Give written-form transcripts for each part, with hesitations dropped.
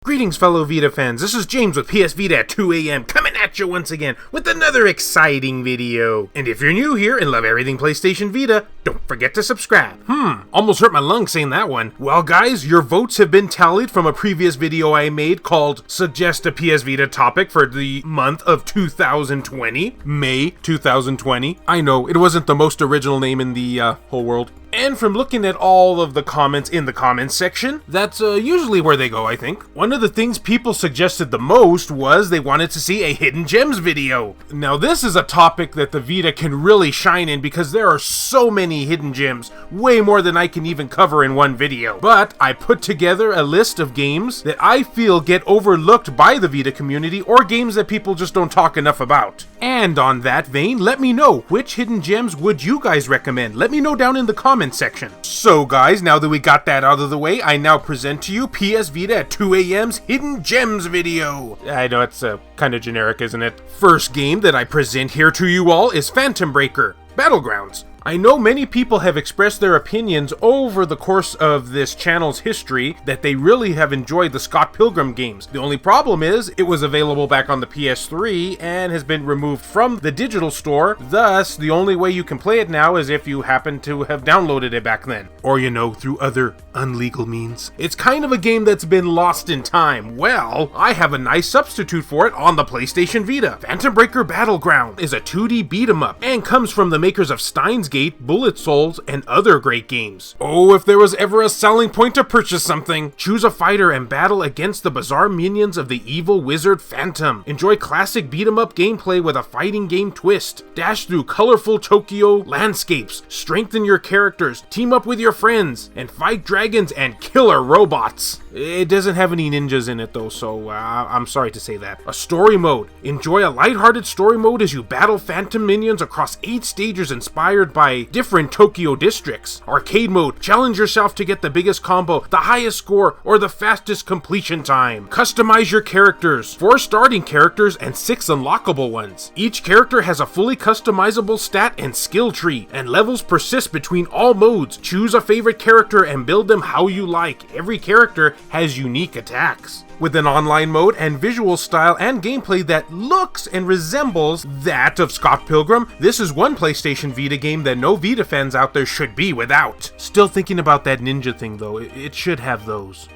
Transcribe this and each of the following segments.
Greetings fellow Vita fans, this is James with PS Vita at 2 AM coming at you once again with another exciting video. And if you're new here and love everything PlayStation Vita, don't forget to subscribe. Almost hurt my lungs saying that one. Well guys, your votes have been tallied from a previous video I made called Suggest a PS Vita Topic for the month of 2020, May 2020. I know, it wasn't the most original name in the whole world. And from looking at all of the comments in the comments section, that's usually where they go, I think. One of the things people suggested the most was they wanted to see a Hidden Gems video. Now this is a topic that the Vita can really shine in because there are so many hidden gems, way more than I can even cover in one video. But I put together a list of games that I feel get overlooked by the Vita community or games that people just don't talk enough about. And on that vein, let me know which hidden gems would you guys recommend? Let me know down in the comments section. So guys, now that we got that out of the way, I now present to you PS Vita at 2 AM's Hidden Gems video. I know it's kind of generic, isn't it? First game that I present here to you all is Phantom Breaker Battlegrounds. I know many people have expressed their opinions over the course of this channel's history that they really have enjoyed the Scott Pilgrim games. The only problem is it was available back on the PS3 and has been removed from the digital store. Thus, the only way you can play it now is if you happen to have downloaded it back then. Or, you know, through other unlegal means. It's kind of a game that's been lost in time. Well, I have a nice substitute for it on the PlayStation Vita. Phantom Breaker Battleground is a 2D beat-em-up and comes from the makers of Steins Gate, Bullet Souls, and other great games. Oh, if there was ever a selling point to purchase something, choose a fighter and battle against the bizarre minions of the evil wizard Phantom. Enjoy classic beat-em-up gameplay with a fighting game twist. Dash through colorful Tokyo landscapes, strengthen your characters, team up with your friends, and fight dragons and killer robots. It doesn't have any ninjas in it though, so I'm sorry to say that. A story mode. Enjoy a lighthearted story mode as you battle phantom minions across 8 stages inspired by different Tokyo districts. Arcade mode. Challenge yourself to get the biggest combo, the highest score, or the fastest completion time. Customize your characters. 4 starting characters and 6 unlockable ones. Each character has a fully customizable stat and skill tree, and levels persist between all modes. Choose a favorite character and build them how you like. Every character has unique attacks. With an online mode and visual style and gameplay that looks and resembles that of Scott Pilgrim, this is one PlayStation Vita game that no Vita fans out there should be without. Still thinking about that ninja thing though, it should have those.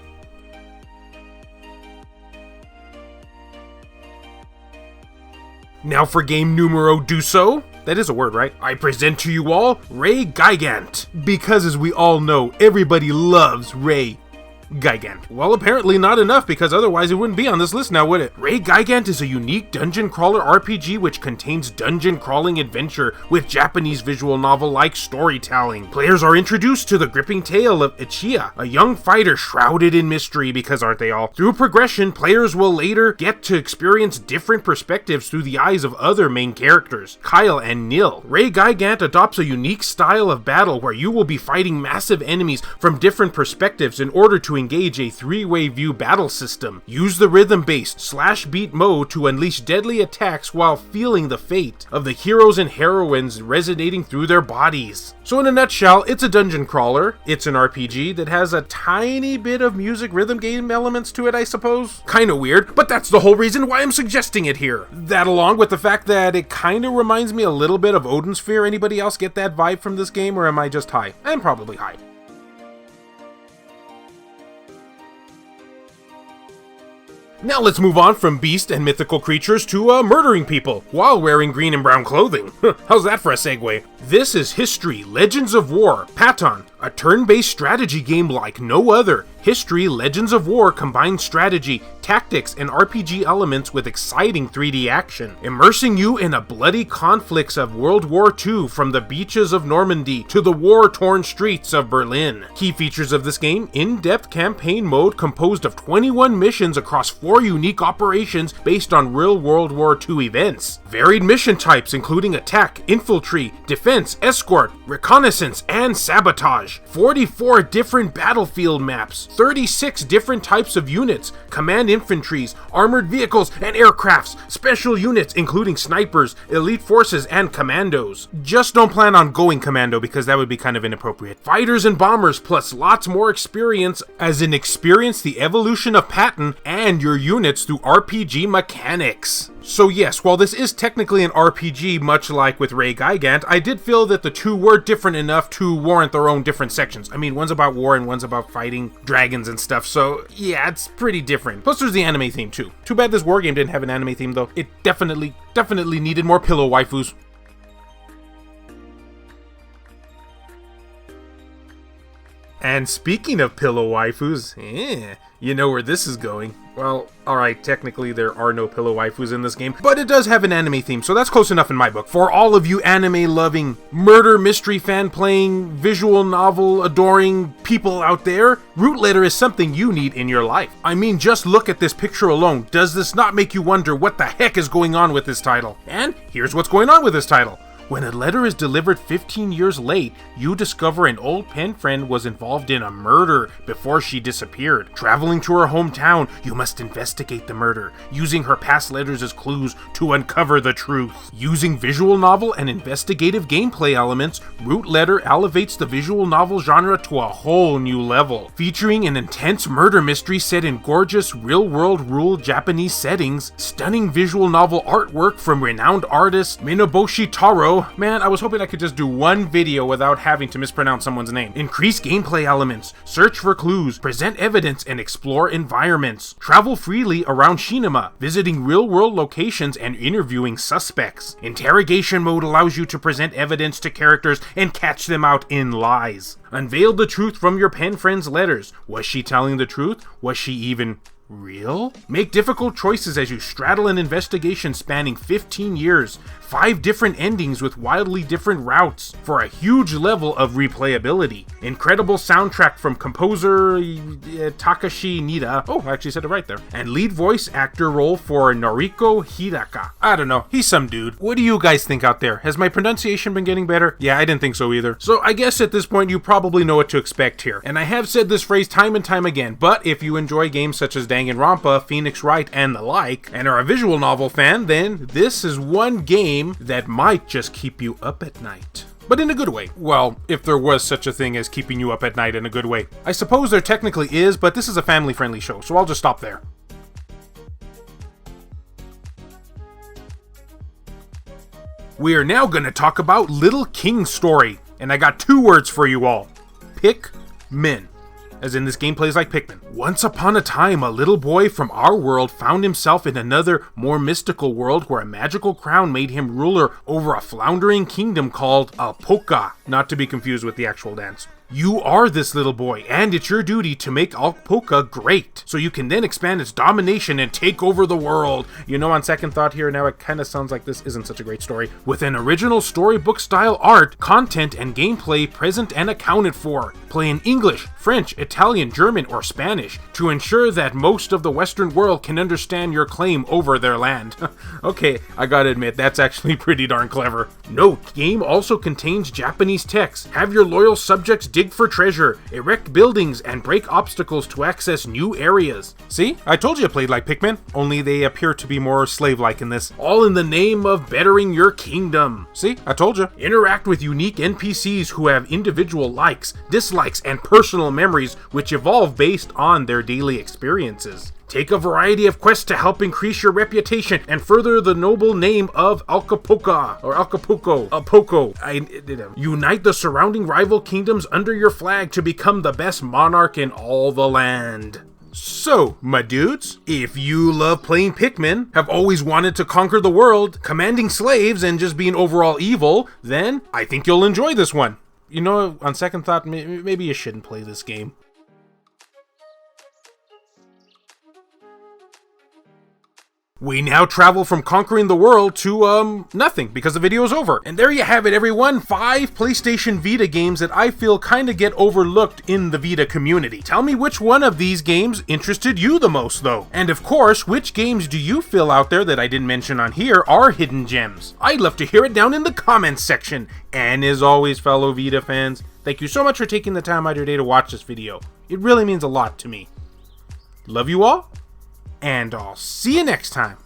Now for game numero duso. That is a word, right? I present to you all Ray Gigant. Because as we all know, everybody loves Ray Gigant. Well, apparently not enough, because otherwise it wouldn't be on this list now, would it? Ray Gigant is a unique dungeon crawler RPG which contains dungeon crawling adventure with Japanese visual novel-like storytelling. Players are introduced to the gripping tale of Ichiya, a young fighter shrouded in mystery, because aren't they all? Through progression, players will later get to experience different perspectives through the eyes of other main characters, Kyle and Nil. Ray Gigant adopts a unique style of battle where you will be fighting massive enemies from different perspectives in order to engage a 3-way view battle system. Use the rhythm-based /beat mode to unleash deadly attacks while feeling the fate of the heroes and heroines resonating through their bodies. So in a nutshell, it's a dungeon crawler, it's an RPG that has a tiny bit of music rhythm game elements to it, I suppose. Kinda weird, but that's the whole reason why I'm suggesting it here. That along with the fact that it kinda reminds me a little bit of Odin Sphere. Anybody else get that vibe from this game, or am I just high? I'm probably high. Now let's move on from beast and mythical creatures to murdering people while wearing green and brown clothing. How's that for a segue? This is History Legends of War Patton, a turn-based strategy game like no other. History Legends of War combines strategy, tactics, and RPG elements with exciting 3D action, immersing you in a bloody conflicts of World War II from the beaches of Normandy to the war-torn streets of Berlin. Key features of this game: in-depth campaign mode composed of 21 missions across 4 unique operations based on real World War II events. Varied mission types including attack, infantry, defense, defense, escort, reconnaissance, and sabotage. 44 different battlefield maps, 36 different types of units, command infantries, armored vehicles and aircrafts, special units including snipers, elite forces, and commandos. Just don't plan on going commando because that would be kind of inappropriate. Fighters and bombers, plus lots more experience, as in experience the evolution of Patton and your units through RPG mechanics. So yes, while this is technically an RPG, much like with Gigant, I did feel that the two were different enough to warrant their own different sections. I mean, one's about war and one's about fighting dragons and stuff, so yeah, it's pretty different. Plus there's the anime theme too. Too bad this war game didn't have an anime theme though. It definitely needed more pillow waifus. And speaking of pillow waifus, you know where this is going. Well, alright, technically there are no pillow waifus in this game, but it does have an anime theme, so that's close enough in my book. For all of you anime-loving, murder mystery fan-playing, visual novel-adoring people out there, Root Letter is something you need in your life. I mean, just look at this picture alone. Does this not make you wonder what the heck is going on with this title? And here's what's going on with this title. When a letter is delivered 15 years late, you discover an old pen friend was involved in a murder before she disappeared. Traveling to her hometown, you must investigate the murder, using her past letters as clues to uncover the truth. Using visual novel and investigative gameplay elements, Root Letter elevates the visual novel genre to a whole new level. Featuring an intense murder mystery set in gorgeous, real-world rural Japanese settings, stunning visual novel artwork from renowned artist Minoboshi Taro. Man, I was hoping I could just do one video without having to mispronounce someone's name. Increase gameplay elements, search for clues, present evidence, and explore environments. Travel freely around Shinima, visiting real-world locations and interviewing suspects. Interrogation mode allows you to present evidence to characters and catch them out in lies. Unveil the truth from your pen friend's letters. Was she telling the truth? Was she even real? Make difficult choices as you straddle an investigation spanning 15 years, 5 different endings with wildly different routes for a huge level of replayability. Incredible soundtrack from composer Takashi Nida. Oh, I actually said it right there. And lead voice actor role for Noriko Hidaka. I don't know, he's some dude. What do you guys think out there? Has my pronunciation been getting better? Yeah, I didn't think so either. So I guess at this point you probably know what to expect here. And I have said this phrase time and time again, but if you enjoy games such as Danganronpa, Phoenix Wright, and the like, and are a visual novel fan, then this is one game that might just keep you up at night. But in a good way. Well, if there was such a thing as keeping you up at night in a good way. I suppose there technically is, but this is a family-friendly show, so I'll just stop there. We are now going to talk about Little King's story, and I got 2 words for you all. Pikmin. As in, this game plays like Pikmin. Once upon a time, a little boy from our world found himself in another, more mystical world where a magical crown made him ruler over a floundering kingdom called Alpoka, not to be confused with the actual dance. You are this little boy, and it's your duty to make Alpoka great, so you can then expand its domination and take over the world. You know, on second thought here now, it kind of sounds like this isn't such a great story. With an original storybook-style art, content, and gameplay present and accounted for. Play in English, French, Italian, German, or Spanish to ensure that most of the Western world can understand your claim over their land. Okay, I gotta admit, that's actually pretty darn clever. Note, game also contains Japanese text. Have your loyal subjects dig for treasure, erect buildings, and break obstacles to access new areas. See? I told you it played like Pikmin, only they appear to be more slave-like in this. All in the name of bettering your kingdom. See? I told you. Interact with unique NPCs who have individual likes, dislikes, and personal memories which evolve based on their daily experiences. Take a variety of quests to help increase your reputation and further the noble name of Alpoka. Unite the surrounding rival kingdoms under your flag to become the best monarch in all the land. So, my dudes, if you love playing Pikmin, have always wanted to conquer the world, commanding slaves, and just being overall evil, then I think you'll enjoy this one. You know, on second thought, maybe you shouldn't play this game. We now travel from conquering the world to, nothing, because the video is over. And there you have it, everyone. 5 PlayStation Vita games that I feel kinda get overlooked in the Vita community. Tell me which one of these games interested you the most, though. And of course, which games do you feel out there that I didn't mention on here are hidden gems? I'd love to hear it down in the comments section. And as always, fellow Vita fans, thank you so much for taking the time out of your day to watch this video. It really means a lot to me. Love you all, and I'll see you next time.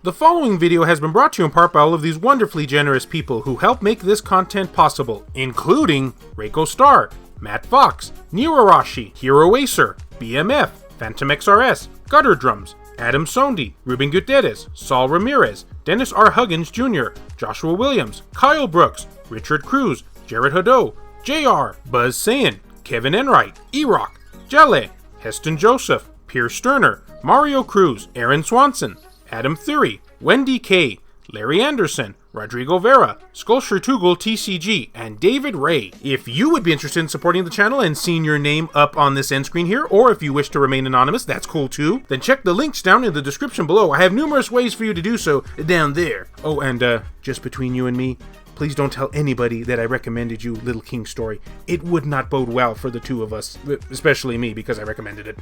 The following video has been brought to you in part by all of these wonderfully generous people who help make this content possible, including Reiko Star, Matt Fox, Nirarashi, Hero Acer, BMF, Phantom XRS, Gutter Drums, Adam Sondi, Ruben Gutierrez, Saul Ramirez, Dennis R. Huggins Jr., Joshua Williams, Kyle Brooks, Richard Cruz, Jared Hadeau, JR, Buzz Sayin, Kevin Enright, E-Rock, Jelle, Heston Joseph, Pierce Sterner, Mario Cruz, Aaron Swanson, Adam Thury, Wendy K, Larry Anderson, Rodrigo Vera, Sculpture Tugul TCG, and David Ray. If you would be interested in supporting the channel and seeing your name up on this end screen here, or if you wish to remain anonymous, that's cool too, then check the links down in the description below. I have numerous ways for you to do so down there. Oh, and just between you and me, please don't tell anybody that I recommended you Little King Story. It would not bode well for the two of us, especially me, because I recommended it.